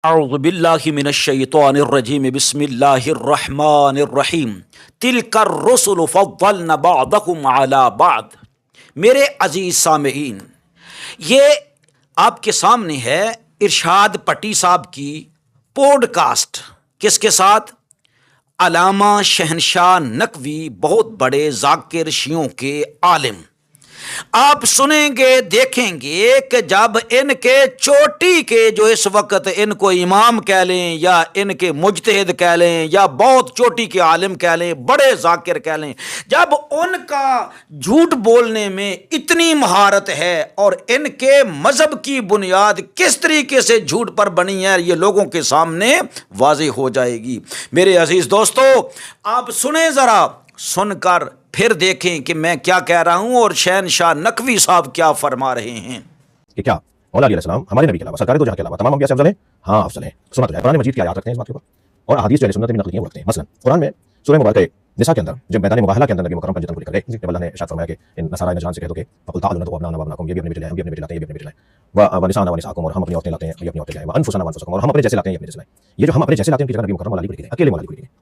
اعوذ باللہ من الشیطان الرجیم بسم اللہ الرحمن الرحیم تلک الرسل فضلنا بعضکم علی بعض۔ میرے عزیز سامعین، یہ آپ کے سامنے ہے ارشاد پٹی صاحب کی پوڈ کاسٹ، کس کے ساتھ؟ علامہ شہنشاہ نقوی، بہت بڑے ذاکر شیعوں کے عالم۔ آپ سنیں گے، دیکھیں گے کہ جب ان کے چوٹی کے جو اس وقت ان کو امام کہہ لیں یا ان کے مجتہد کہہ لیں یا بہت چوٹی کے عالم کہہ لیں، بڑے ذاکر کہہ لیں، جب ان کا جھوٹ بولنے میں اتنی مہارت ہے اور ان کے مذہب کی بنیاد کس طریقے سے جھوٹ پر بنی ہے، یہ لوگوں کے سامنے واضح ہو جائے گی۔ میرے عزیز دوستو، آپ سنیں، ذرا سن کر پھر دیکھیں کہ میں کیا کہہ رہا ہوں اور شہنشاہ نقوی صاحب کیا فرما رہے ہیں۔ کہ کیا مولا علیہ السلام ہمارے نبی کے علاوہ سرکار دو جہاں کے علاوہ تمام انبیاء سے افضل ہیں؟ ہاں افضل ہیں۔ سنا تو ہے، قرآن مجید کی آیات رکھتے ہیں اس بات کے اوپر، اور احادیث جو اہل سنت میں نقل کی ہیں وہ رکھتے ہیں۔ مثلا قرآن میں سورہ مبارکہ نساء کے اندر جب میدان مباہلہ کے اندر نبی مکرم پنجتن کو لے کر گئے، جب اللہ نے ارشاد فرمایا کہ ان نصارى نجران سے کہہ دو کہ فقل تعالوا ندعو ابناءنا وابناءکم، یہ بھی اپنے بیٹے لائیں، ہم بھی اپنے بیٹے لاتے ہیں، یہ بھی اپنے بیٹے لائیں، ونساءنا ونساءکم، اور ہم اپنی عورتیں لاتے ہیں، یہ اپنی عورتیں لائیں، وانفسنا وانفسکم، اور ہم اپنے جیسے لاتے ہیں، یہ اپنے جیسے لائیں۔ یہ جو ہم اپنے جیسے لاتے ہیں ان کی جگہ نبی مکرم مولا علی کو لکھ دیں، اکیلے مولا علی کو لکھ دیں۔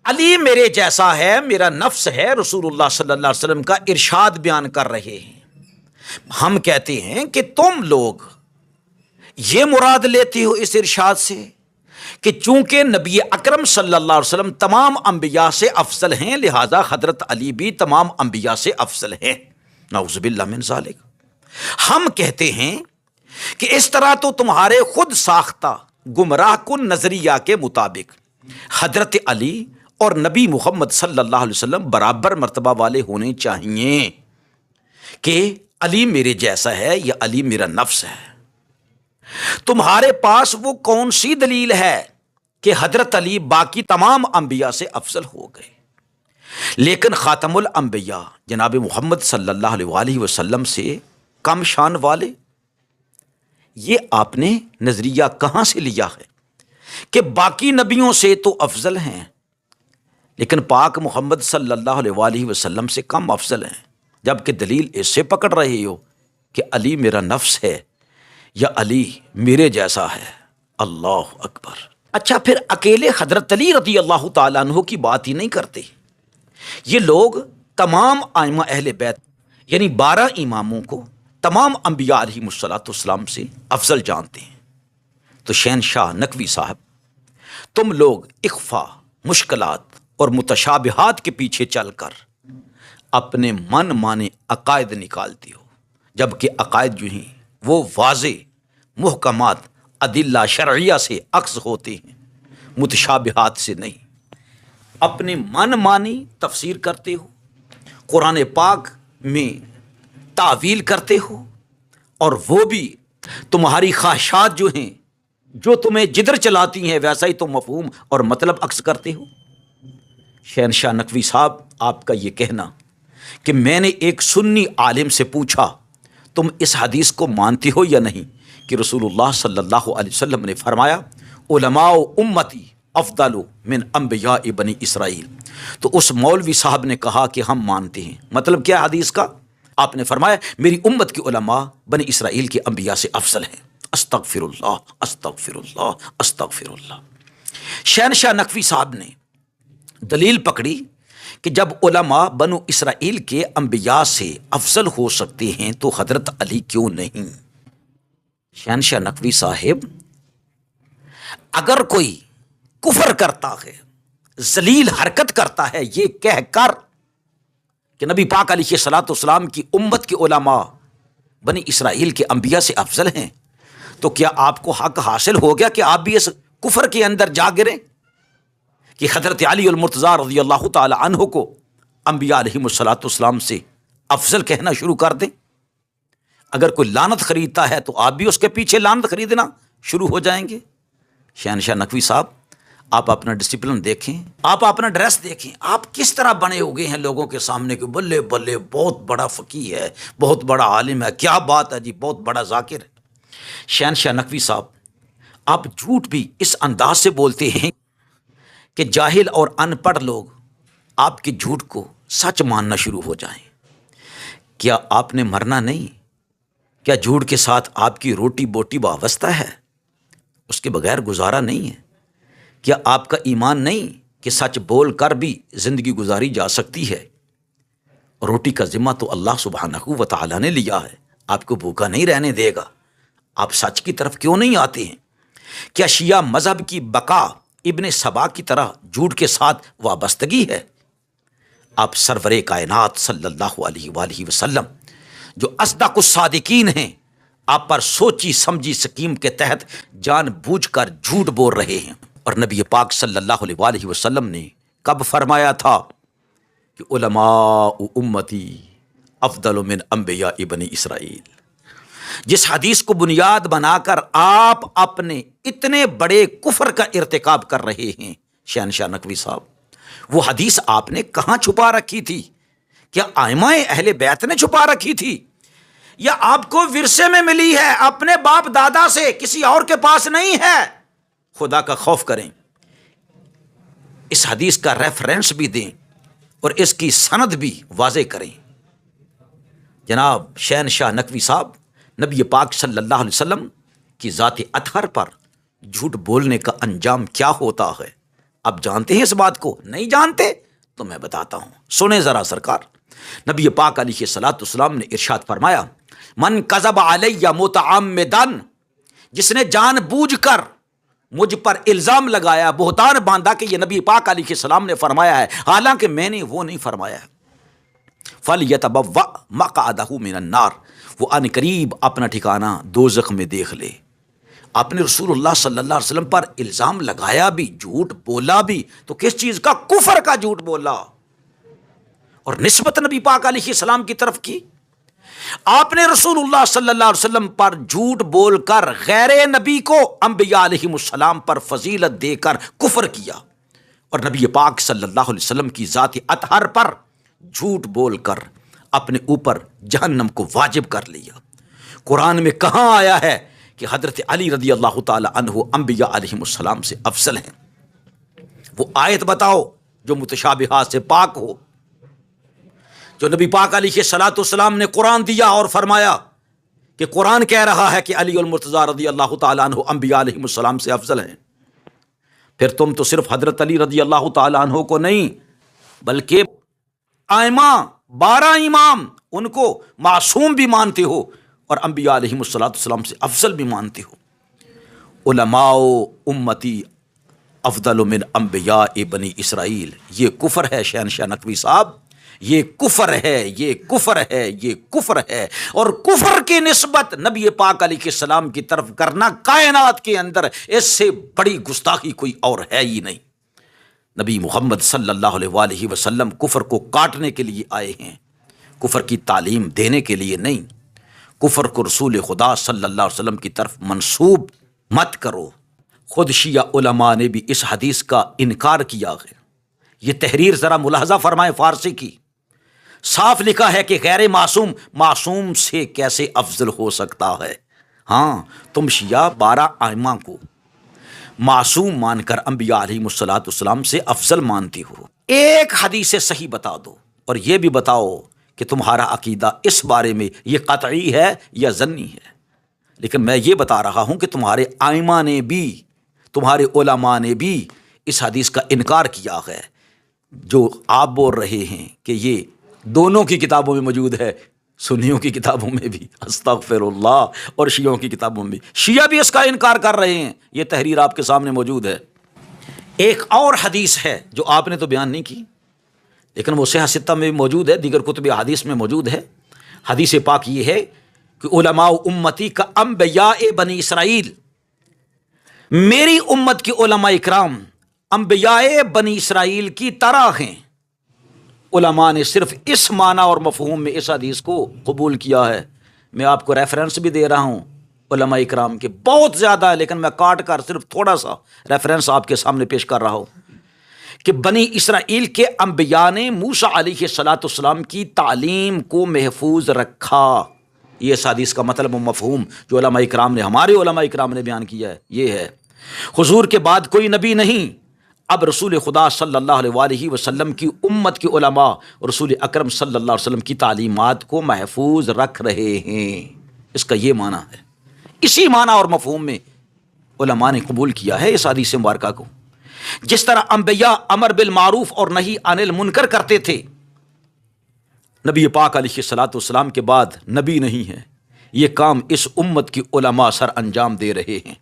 علی میرے جیسا ہے، میرا نفس ہے، رسول اللہ صلی اللہ علیہ وسلم کا ارشاد بیان کر رہے ہیں۔ ہم کہتے ہیں کہ تم لوگ یہ مراد لیتے ہو اس ارشاد سے کہ چونکہ نبی اکرم صلی اللہ علیہ وسلم تمام انبیاء سے افضل ہیں، لہذا حضرت علی بھی تمام انبیاء سے افضل ہیں۔ نعوذ باللہ من ذالک۔ ہم کہتے ہیں کہ اس طرح تو تمہارے خود ساختہ گمراہ کن نظریہ کے مطابق حضرت علی اور نبی محمد صلی اللہ علیہ وسلم برابر مرتبہ والے ہونے چاہیے کہ علی میرے جیسا ہے یا علی میرا نفس ہے۔ تمہارے پاس وہ کون سی دلیل ہے کہ حضرت علی باقی تمام انبیاء سے افضل ہو گئے، لیکن خاتم الانبیاء جناب محمد صلی اللہ علیہ وآلہ وسلم سے کم شان والے؟ یہ آپ نے نظریہ کہاں سے لیا ہے کہ باقی نبیوں سے تو افضل ہیں لیکن پاک محمد صلی اللہ علیہ وآلہ وسلم سے کم افضل ہیں، جبکہ دلیل اس سے پکڑ رہے ہو کہ علی میرا نفس ہے یا علی میرے جیسا ہے؟ اللہ اکبر۔ اچھا، پھر اکیلے حضرت علی رضی اللہ تعالیٰ عنہ کی بات ہی نہیں کرتے، یہ لوگ تمام ائمہ اہل بیت یعنی 12 اماموں کو تمام انبیاء علیہ السلام سے افضل جانتے ہیں۔ تو شہنشاہ نقوی صاحب، تم لوگ اخفا، مشکلات اور متشابہات کے پیچھے چل کر اپنے من مانے عقائد نکالتے ہو، جبکہ عقائد جو ہیں وہ واضح محکمات ادلہ شرعیہ سے عکس ہوتے ہیں، متشابہات سے نہیں۔ اپنے من مانی تفسیر کرتے ہو، قرآن پاک میں تعویل کرتے ہو، اور وہ بھی تمہاری خواہشات جو ہیں، جو تمہیں جدھر چلاتی ہیں ویسا ہی تم مفہوم اور مطلب عکس کرتے ہو۔ شہنشاہ نقوی صاحب، آپ کا یہ کہنا کہ میں نے ایک سنی عالم سے پوچھا تم اس حدیث کو مانتے ہو یا نہیں کہ رسول اللہ صلی اللہ علیہ وسلم نے فرمایا علماء امتی افضل من انبیاء بنی اسرائیل، تو اس مولوی صاحب نے کہا کہ ہم مانتے ہیں۔ مطلب کیا حدیث کا؟ آپ نے فرمایا میری امت کے علماء بنی اسرائیل کے انبیاء سے افضل ہیں۔ استغفر اللہ، استغفر اللہ، استغفر اللہ۔ شہنشاہ نقوی صاحب نے دلیل پکڑی کہ جب علماء بنو اسرائیل کے انبیاء سے افضل ہو سکتے ہیں تو حضرت علی کیوں نہیں؟ شہنشاہ نقوی صاحب، اگر کوئی کفر کرتا ہے، ذلیل حرکت کرتا ہے یہ کہہ کر کہ نبی پاک علیہ الصلوۃ والسلام کی امت کے علماء بنی اسرائیل کے انبیاء سے افضل ہیں، تو کیا آپ کو حق حاصل ہو گیا کہ آپ بھی اس کفر کے اندر جا گریں کہ حضرت علی المرتضیٰ رضی اللہ تعالی عنہ کو انبیاء علیہ الصلوۃ والسلام سے افضل کہنا شروع کر دیں؟ اگر کوئی لعنت خریدتا ہے تو آپ بھی اس کے پیچھے لعنت خریدنا شروع ہو جائیں گے۔ شہنشاہ نقوی صاحب، آپ اپنا ڈسپلن دیکھیں، آپ اپنا ڈریس دیکھیں، آپ کس طرح بنے ہوئے ہیں لوگوں کے سامنے کہ بلے بلے بہت بڑا فقیہ ہے، بہت بڑا عالم ہے، کیا بات ہے جی، بہت بڑا ذاکر ہے۔ شہنشاہ نقوی صاحب، آپ جھوٹ بھی اس انداز سے بولتے ہیں کہ جاہل اور ان پڑھ لوگ آپ کے جھوٹ کو سچ ماننا شروع ہو جائیں۔ کیا آپ نے مرنا نہیں؟ کیا جھوٹ کے ساتھ آپ کی روٹی بوٹی وابستہ ہے؟ اس کے بغیر گزارا نہیں ہے۔ کیا آپ کا ایمان نہیں کہ سچ بول کر بھی زندگی گزاری جا سکتی ہے؟ روٹی کا ذمہ تو اللہ سبحانہ و تعالیٰ نے لیا ہے، آپ کو بھوکا نہیں رہنے دے گا۔ آپ سچ کی طرف کیوں نہیں آتے ہیں؟ کیا شیعہ مذہب کی بقا ابن سبا کی طرح جھوٹ کے ساتھ وابستگی ہے؟ آپ سرور کائنات صلی اللہ علیہ وآلہ وسلم جو اصدق الصادقین ہیں، آپ پر سوچی سمجھی سکیم کے تحت جان بوجھ کر جھوٹ بول رہے ہیں۔ اور نبی پاک صلی اللہ علیہ وآلہ وسلم نے کب فرمایا تھا کہ علماء امتی افضل من انبیاء بنی اسرائیل؟ جس حدیث کو بنیاد بنا کر آپ اپنے اتنے بڑے کفر کا ارتکاب کر رہے ہیں شہنشاہ نقوی صاحب، وہ حدیث آپ نے کہاں چھپا رکھی تھی؟ کیا ائمہ اہل بیت نے چھپا رکھی تھی، یا آپ کو ورثے میں ملی ہے اپنے باپ دادا سے، کسی اور کے پاس نہیں ہے؟ خدا کا خوف کریں، اس حدیث کا ریفرنس بھی دیں اور اس کی سند بھی واضح کریں۔ جناب شہنشاہ نقوی صاحب، نبی پاک صلی اللہ علیہ وسلم کی ذات اطہر پر جھوٹ بولنے کا انجام کیا ہوتا ہے؟ آپ جانتے ہیں اس بات کو؟ نہیں جانتے تو میں بتاتا ہوں، سنیں ذرا سرکار۔ نبی پاک علیہ الصلوۃ والسلام نے ارشاد فرمایا، من کذب علی متعمدا، جس نے جان بوجھ کر مجھ پر الزام لگایا، بہتان باندھا کہ یہ نبی پاک علیہ السلام نے فرمایا ہے حالانکہ میں نے وہ نہیں فرمایا ہے، فَلْيَتَبَوَّأْ مَقْعَدَهُ مِنَ النَّارِ، وہ ان قریب اپنا ٹھکانہ دوزخ میں دیکھ لے۔ آپ نے رسول اللہ صلی اللہ علیہ وسلم پر الزام لگایا بھی، جھوٹ بولا بھی، تو کس چیز کا؟ کفر کا جھوٹ بولا، اور نسبت نبی پاک علیہ السلام کی طرف کی۔ آپ نے رسول اللہ صلی اللہ علیہ وسلم پر جھوٹ بول کر غیر نبی کو انبیاء علیہ السلام پر فضیلت دے کر کفر کیا، اور نبی پاک صلی اللہ علیہ وسلم کی ذات اطہر پر جھوٹ بول کر اپنے اوپر جہنم کو واجب کر لیا۔ قرآن میں کہاں آیا ہے کہ حضرت علی رضی اللہ تعالی عنہ انبیاء علیہ السلام سے افضل ہیں؟ وہ آیت بتاؤ جو متشابہات سے پاک ہو، جو نبی پاک علیہ الصلوۃ والسلام نے قرآن دیا اور فرمایا کہ قرآن کہہ رہا ہے کہ علی المرتضیٰ رضی اللہ تعالی عنہ انبیاء علیہ السلام سے افضل ہیں۔ پھر تم تو صرف حضرت علی رضی اللہ تعالی عنہ کو نہیں بلکہ ائمہ 12 امام ان کو معصوم بھی مانتے ہو اور انبیاء علیہ السلام سے افضل بھی مانتے ہو۔ علماء امتی افضل من انبیاء بنی اسرائیل، یہ کفر ہے شہنشاہ نقوی صاحب، یہ کفر ہے، یہ کفر ہے، یہ کفر ہے، اور کفر کی نسبت نبی پاک علیہ السلام کی طرف کرنا کائنات کے اندر اس سے بڑی گستاخی کوئی اور ہے ہی نہیں۔ نبی محمد صلی اللہ علیہ وآلہ وسلم کفر کو کاٹنے کے لیے آئے ہیں، کفر کی تعلیم دینے کے لیے نہیں۔ کفر کو رسول خدا صلی اللہ علیہ وسلم کی طرف منسوب مت کرو۔ خود شیعہ علماء نے بھی اس حدیث کا انکار کیا ہے۔ یہ تحریر ذرا ملاحظہ فرمائیں فارسی کی، صاف لکھا ہے کہ غیر معصوم معصوم سے کیسے افضل ہو سکتا ہے؟ ہاں، تم شیعہ 12 ائمہ کو معصوم مان کر انبیاء علیہ السلام سے افضل مانتی ہو۔ ایک حدیث صحیح بتا دو، اور یہ بھی بتاؤ کہ تمہارا عقیدہ اس بارے میں یہ قطعی ہے یا ظنی ہے۔ لیکن میں یہ بتا رہا ہوں کہ تمہارے ائمہ نے بھی، تمہارے علماء نے بھی اس حدیث کا انکار کیا ہے، جو آپ بول رہے ہیں کہ یہ دونوں کی کتابوں میں موجود ہے، سنیوں کی کتابوں میں بھی استغفر اللہ، اور شیعوں کی کتابوں میں بھی۔ شیعہ بھی اس کا انکار کر رہے ہیں، یہ تحریر آپ کے سامنے موجود ہے۔ ایک اور حدیث ہے جو آپ نے تو بیان نہیں کی، لیکن وہ صحیح ستہ میں بھی موجود ہے، دیگر کتب حدیث میں موجود ہے۔ حدیث پاک یہ ہے کہ علماء امتی کا انبیاء بنی اسرائیل، میری امت کے علماء اکرام انبیاء بنی اسرائیل کی طرح ہیں۔ علماء نے صرف اس معنی اور مفہوم میں اس حدیث کو قبول کیا ہے۔ میں آپ کو ریفرنس بھی دے رہا ہوں علماء اکرام کے، بہت زیادہ ہے، لیکن میں کاٹ کر صرف تھوڑا سا ریفرنس آپ کے سامنے پیش کر رہا ہوں کہ بنی اسرائیل کے انبیاء نے موسیٰ علیہ السلام کی تعلیم کو محفوظ رکھا۔ یہ اس حدیث کا مطلب و مفہوم جو علماء اکرام نے، ہمارے علماء اکرام نے بیان کیا ہے، یہ ہے۔ حضور کے بعد کوئی نبی نہیں، اب رسول خدا صلی اللہ علیہ وآلہ وسلم کی امت کے علماء رسول اکرم صلی اللہ علیہ وسلم کی تعلیمات کو محفوظ رکھ رہے ہیں۔ اس کا یہ معنی ہے، اسی معنی اور مفہوم میں علماء نے قبول کیا ہے اس حدیث مبارکہ کو. جس طرح انبیاء امر بالمعروف اور نہی عن المنکر کرتے تھے، نبی پاک علیہ الصلوۃ والسلام کے بعد نبی نہیں ہے، یہ کام اس امت کی علماء سر انجام دے رہے ہیں.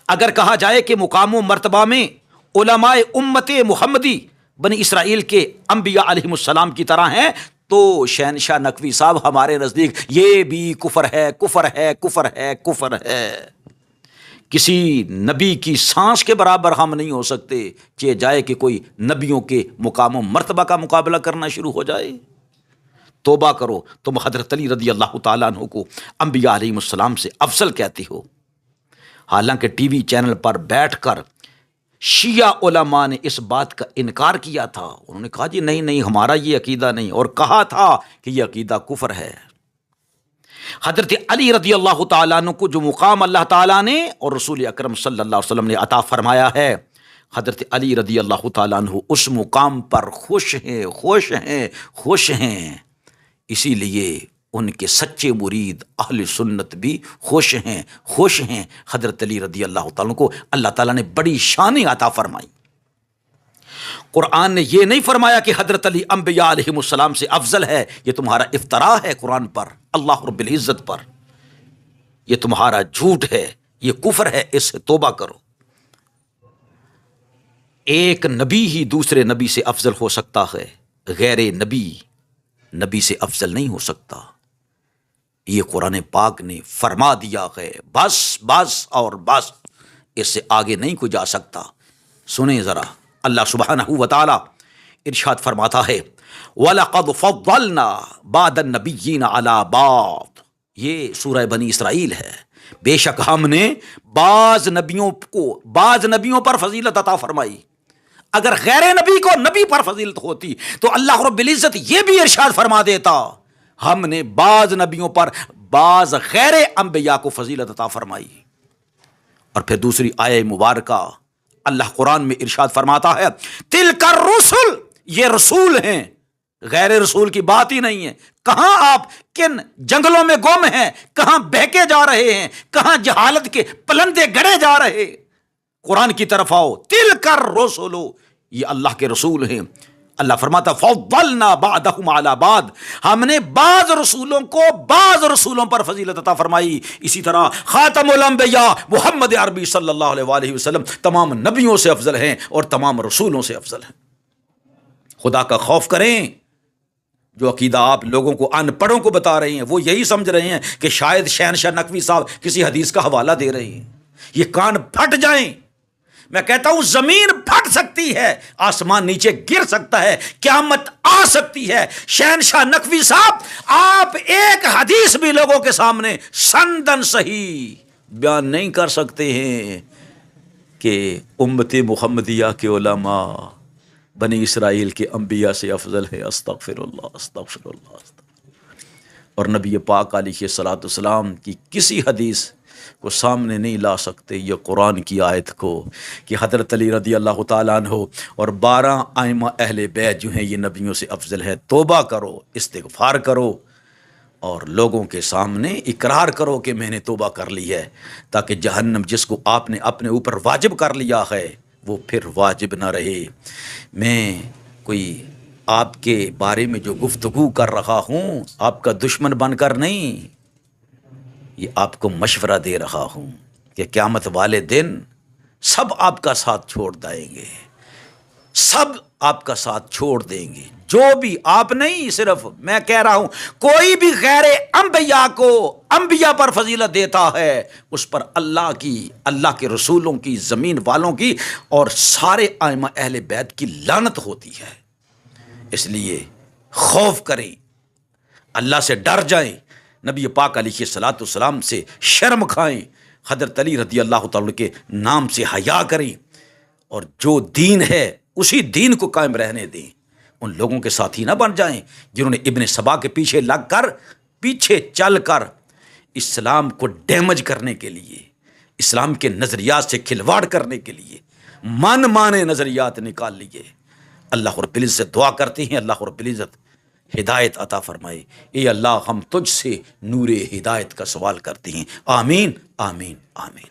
اگر کہا جائے کہ مقام و مرتبہ میں علماء امت محمدی بنی اسرائیل کے انبیاء علیہم السلام کی طرح ہیں، تو شہنشاہ نقوی صاحب ہمارے نزدیک یہ بھی کفر ہے، کفر ہے، کفر ہے، کفر ہے. کسی نبی کی سانس کے برابر ہم نہیں ہو سکتے کہ جائے کہ کوئی نبیوں کے مقام و مرتبہ کا مقابلہ کرنا شروع ہو جائے. توبہ کرو، تم حضرت علی رضی اللہ تعالیٰ عنہ کو انبیاء علیہم السلام سے افضل کہتے ہو. حالانکہ ٹی وی چینل پر بیٹھ کر شیعہ علماء نے اس بات کا انکار کیا تھا. انہوں نے کہا جی نہیں نہیں، ہمارا یہ عقیدہ نہیں، اور کہا تھا کہ یہ عقیدہ کفر ہے. حضرت علی رضی اللہ تعالیٰ عنہ کو جو مقام اللہ تعالیٰ نے اور رسول اکرم صلی اللہ علیہ وسلم نے عطا فرمایا ہے، حضرت علی رضی اللہ تعالیٰ عنہ اس مقام پر خوش ہیں، خوش ہیں، خوش ہیں. اسی لیے ان کے سچے مرید اہل سنت بھی خوش ہیں، خوش ہیں. حضرت علی رضی اللہ تعالیٰ کو اللہ تعالیٰ نے بڑی شانیں عطا فرمائی. قرآن نے یہ نہیں فرمایا کہ حضرت علی انبیاء علیہم السلام سے افضل ہے. یہ تمہارا افتراء ہے قرآن پر، اللہ رب العزت پر. یہ تمہارا جھوٹ ہے، یہ کفر ہے، اس سے توبہ کرو. ایک نبی ہی دوسرے نبی سے افضل ہو سکتا ہے، غیر نبی نبی سے افضل نہیں ہو سکتا. یہ قرآن پاک نے فرما دیا ہے، بس بس اور بس، اس سے آگے نہیں کوئی جا سکتا. سنیں ذرا، اللہ سبحانہ و تعالی ارشاد فرماتا ہے وَلَقَدْ فَضَّلْنَا بَعْضَ النَّبِيِّينَ عَلَىٰ بَعْضٍ. یہ سورہ بنی اسرائیل ہے. بے شک ہم نے بعض نبیوں پر فضیلت عطا فرمائی. اگر غیر نبی کو نبی پر فضیلت ہوتی تو اللہ رب العزت یہ بھی ارشاد فرما دیتا ہم نے بعض نبیوں پر بعض غیر انبیاء کو فضیلت عطا فرمائی. اور پھر دوسری آیہ مبارکہ اللہ قرآن میں ارشاد فرماتا ہے تلک الرسل، یہ رسول ہیں، غیر رسول کی بات ہی نہیں ہے. کہاں آپ کن جنگلوں میں گم ہیں، کہاں بہکے جا رہے ہیں، کہاں جہالت کے پلندے گڑے جا رہے. قرآن کی طرف آؤ. تلک الرسل، یہ اللہ کے رسول ہیں. اللہ فرماتا فضلنا بعضهم علی بعض، ہم نے بعض رسولوں کو بعض رسولوں پر فضیلت عطا فرمائی. اسی طرح خاتم الانبیاء محمد عربی صلی اللہ علیہ وآلہ وسلم تمام نبیوں سے افضل ہیں اور تمام رسولوں سے افضل ہیں. خدا کا خوف کریں. جو عقیدہ آپ لوگوں کو ان پڑھوں کو بتا رہے ہیں وہ یہی سمجھ رہے ہیں کہ شاید شہنشاہ نقوی صاحب کسی حدیث کا حوالہ دے رہے ہیں. یہ کان پھٹ جائیں. میں کہتا ہوں زمین پھٹ سکتی ہے، آسمان نیچے گر سکتا ہے، قیامت آ سکتی ہے. شہنشاہ نقوی صاحب آپ ایک حدیث بھی لوگوں کے سامنے سندن صحیح بیان نہیں کر سکتے ہیں کہ امت محمدیہ کے علماء بنی اسرائیل کے انبیاء سے افضل ہے. استغفر اللہ، استغفر اللہ، اور نبی پاک علیہ الصلوۃ والسلام کی کسی حدیث کو سامنے نہیں لا سکتے یہ قرآن کی آیت کو کہ حضرت علی رضی اللہ تعالیٰ عنہ اور 12 ائمہ اہل بیت جو ہیں یہ نبیوں سے افضل ہے. توبہ کرو، استغفار کرو اور لوگوں کے سامنے اقرار کرو کہ میں نے توبہ کر لی ہے، تاکہ جہنم جس کو آپ نے اپنے اوپر واجب کر لیا ہے وہ پھر واجب نہ رہے. میں کوئی آپ کے بارے میں جو گفتگو کر رہا ہوں آپ کا دشمن بن کر نہیں، یہ آپ کو مشورہ دے رہا ہوں کہ قیامت والے دن سب آپ کا ساتھ چھوڑ دیں گے، سب آپ کا ساتھ چھوڑ دیں گے. جو بھی آپ نہیں، صرف میں کہہ رہا ہوں کوئی بھی غیر انبیاء کو انبیاء پر فضیلت دیتا ہے اس پر اللہ کی، اللہ کے رسولوں کی، زمین والوں کی اور سارے ائمہ اہل بیت کی لعنت ہوتی ہے. اس لیے خوف کریں، اللہ سے ڈر جائیں، نبی پاک علیہ الصلوۃ والسلام سے شرم کھائیں، حضرت علی رضی اللہ تعالیٰ کے نام سے حیا کریں اور جو دین ہے اسی دین کو قائم رہنے دیں. ان لوگوں کے ساتھی نہ بن جائیں جنہوں نے ابن سبا کے پیچھے لگ کر، پیچھے چل کر اسلام کو ڈیمیج کرنے کے لیے، اسلام کے نظریات سے کھلواڑ کرنے کے لیے من مانے نظریات نکال لیے. اللہ رب العزت سے دعا کرتے ہیں اللہ رب العزت ہدایت عطا فرمائے. اے اللہ ہم تجھ سے نور ہدایت کا سوال کرتے ہیں. آمین آمین آمین.